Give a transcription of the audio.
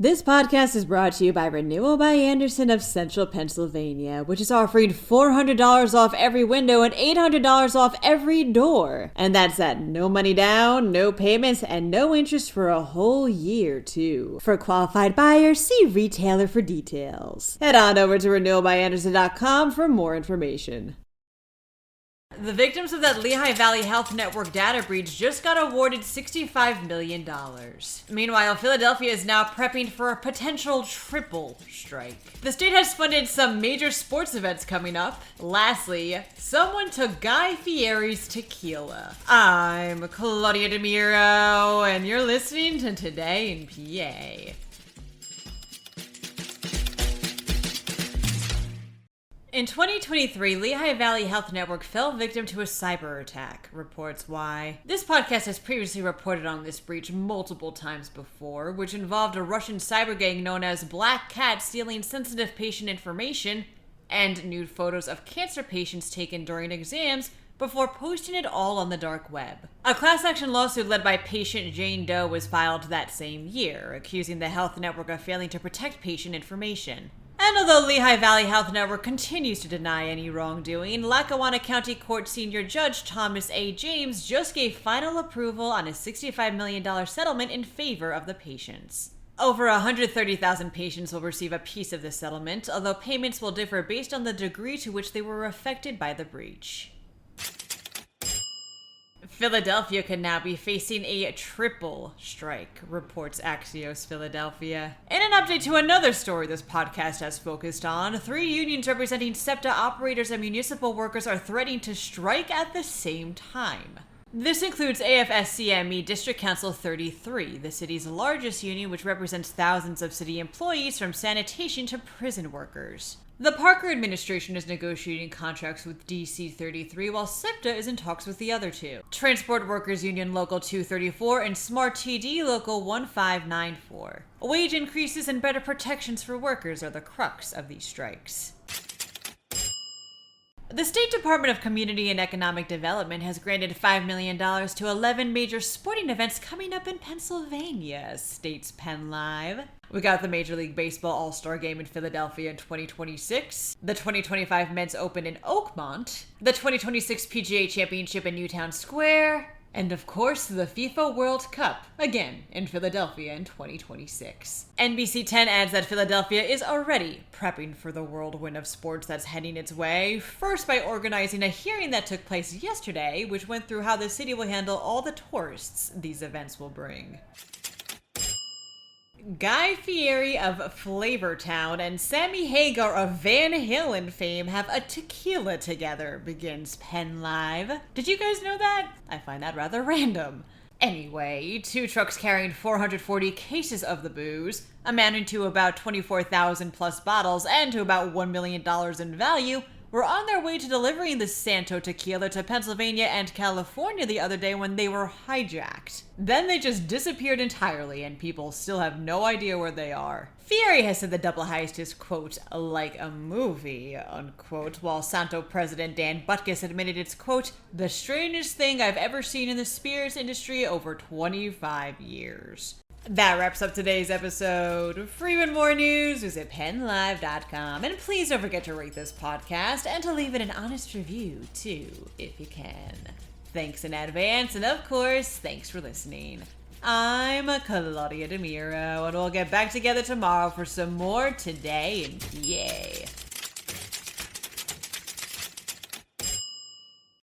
This podcast is brought to you by Renewal by Andersen of Central Pennsylvania, which is offering $400 off every window and $800 off every door. And that's at no money down, no payments, and no interest for a whole year, too. For qualified buyers, see retailer for details. Head on over to renewalbyandersen.com for more information. The victims of that Lehigh Valley Health Network data breach just got awarded $65 million. Meanwhile, Philadelphia is now prepping for a potential triple strike. The state has funded some major sports events coming up. Lastly, someone took Guy Fieri's tequila. I'm Claudia Dimuro, and you're listening to Today in PA. In 2023, Lehigh Valley Health Network fell victim to a cyber attack, reports Why. This podcast has previously reported on this breach multiple times before, which involved a Russian cyber gang known as Black Cat stealing sensitive patient information and nude photos of cancer patients taken during exams before posting it all on the dark web. A class action lawsuit led by patient Jane Doe was filed that same year, accusing the health network of failing to protect patient information. And although Lehigh Valley Health Network continues to deny any wrongdoing, Lackawanna County Court Senior Judge Thomas A. James just gave final approval on a $65 million settlement in favor of the patients. Over 130,000 patients will receive a piece of the settlement, although payments will differ based on the degree to which they were affected by the breach. Philadelphia could now be facing a triple strike, reports Axios Philadelphia. In an update to another story this podcast has focused on, 3 unions representing SEPTA operators and municipal workers are threatening to strike at the same time. This includes AFSCME District Council 33, the city's largest union, which represents thousands of city employees from sanitation to prison workers. The Parker administration is negotiating contracts with DC 33, while SEPTA is in talks with the other two. Transport Workers Union Local 234 and Smart TD Local 1594. Wage increases and better protections for workers are the crux of these strikes. The State Department of Community and Economic Development has granted $5 million to 11 major sporting events coming up in Pennsylvania, states PennLive. We got the Major League Baseball All-Star Game in Philadelphia in 2026, the 2025 Men's Open in Oakmont, the 2026 PGA Championship in Newtown Square, and of course, the FIFA World Cup, again in Philadelphia in 2026. NBC 10 adds that Philadelphia is already prepping for the whirlwind of sports that's heading its way, first by organizing a hearing that took place yesterday, which went through how the city will handle all the tourists these events will bring. Guy Fieri of Flavortown and Sammy Hagar of Van Halen fame have a tequila together, begins PennLive. Did you guys know that? I find that rather random. Anyway, 2 trucks carrying 440 cases of the booze, amounting to about 24,000 plus bottles and to about $1 million in value, were on their way to delivering the Santo tequila to Pennsylvania and California the other day when they were hijacked. Then they just disappeared entirely, and people still have no idea where they are. Fieri has said the double heist is, quote, like a movie, unquote, while Santo president Dan Butkus admitted it's, quote, the strangest thing I've ever seen in the spirits industry over 25 years. That wraps up today's episode. For even more news, visit PennLive.com. And please don't forget to rate this podcast and to leave it an honest review, too, if you can. Thanks in advance, and of course, thanks for listening. I'm Claudia Dimuro, and we'll get back together tomorrow for some more Today in PA.